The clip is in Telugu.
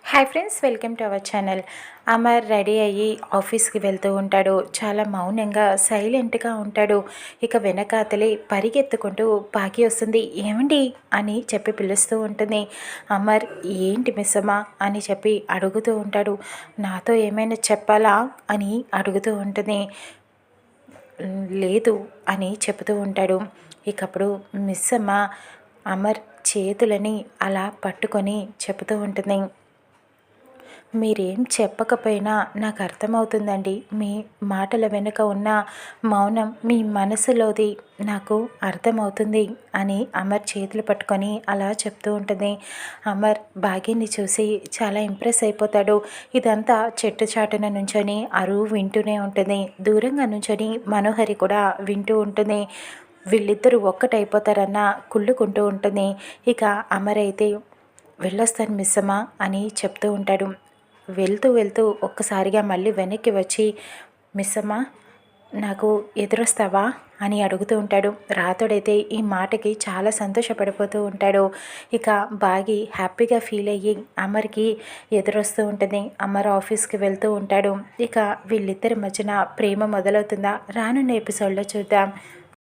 Hi friends, welcome to our channel. Amar ready అయ్యి ఆఫీస్కి వెళ్తూ ఉంటాడు. చాలా మౌనంగా సైలెంట్గా ఉంటాడు. ఇక వెనకాతలే పరిగెత్తుకుంటూ బాగి వస్తుంది. ఏమండి అని చెప్పి పిలుస్తూ ఉంటుంది. అమర్ ఏంటి మిస్సమ్మా అని చెప్పి అడుగుతూ ఉంటాడు. నాతో ఏమైనా చెప్పాలా అని అడుగుతూ ఉంటుంది. లేదు అని చెబుతూ ఉంటాడు. ఇకప్పుడు మిస్సమ్మ అమర్ చేతులని అలా పట్టుకొని చెబుతూ ఉంటుంది. మీరేం చెప్పకపోయినా నాకు అర్థమవుతుందండి. మీ మాటల వెనుక ఉన్న మౌనం మీ మనసులోది నాకు అర్థమవుతుంది అని అమర్ చేతులు పట్టుకొని అలా చెప్తూ ఉంటుంది. అమర్ భాగ్యని చూసి చాలా ఇంప్రెస్ అయిపోతాడు. ఇదంతా చెట్టు చాటున నుంచొని అరువు వింటూనే ఉంటుంది. దూరంగా నుంచొని మనోహరి కూడా వింటూ ఉంటుంది. వీళ్ళిద్దరూ ఒక్కటైపోతారన్న కుళ్ళుకుంటూ ఉంటుంది. ఇక అమర్ అయితే వెళ్ళొస్తాను మిస్సమ్మా అని చెప్తూ ఉంటాడు. వెళ్తూ వెళ్తూ ఒక్కసారిగా మళ్ళీ వెనక్కి వచ్చి మిస్సమ్మ నాకు ఎదురొస్తావా అని అడుగుతూ ఉంటాడు. రాతోడైతే ఈ మాటకి చాలా సంతోషపడిపోతూ ఉంటాడు. ఇక బాగి హ్యాపీగా ఫీల్ అయ్యి అమర్కి ఎదురొస్తూ ఉంటుంది. అమర్ ఆఫీస్కి వెళ్తూ ఉంటాడు. ఇక వీళ్ళిద్దరి మధ్యన ప్రేమ మొదలవుతుందా రానున్న ఎపిసోడ్లో చూద్దాం.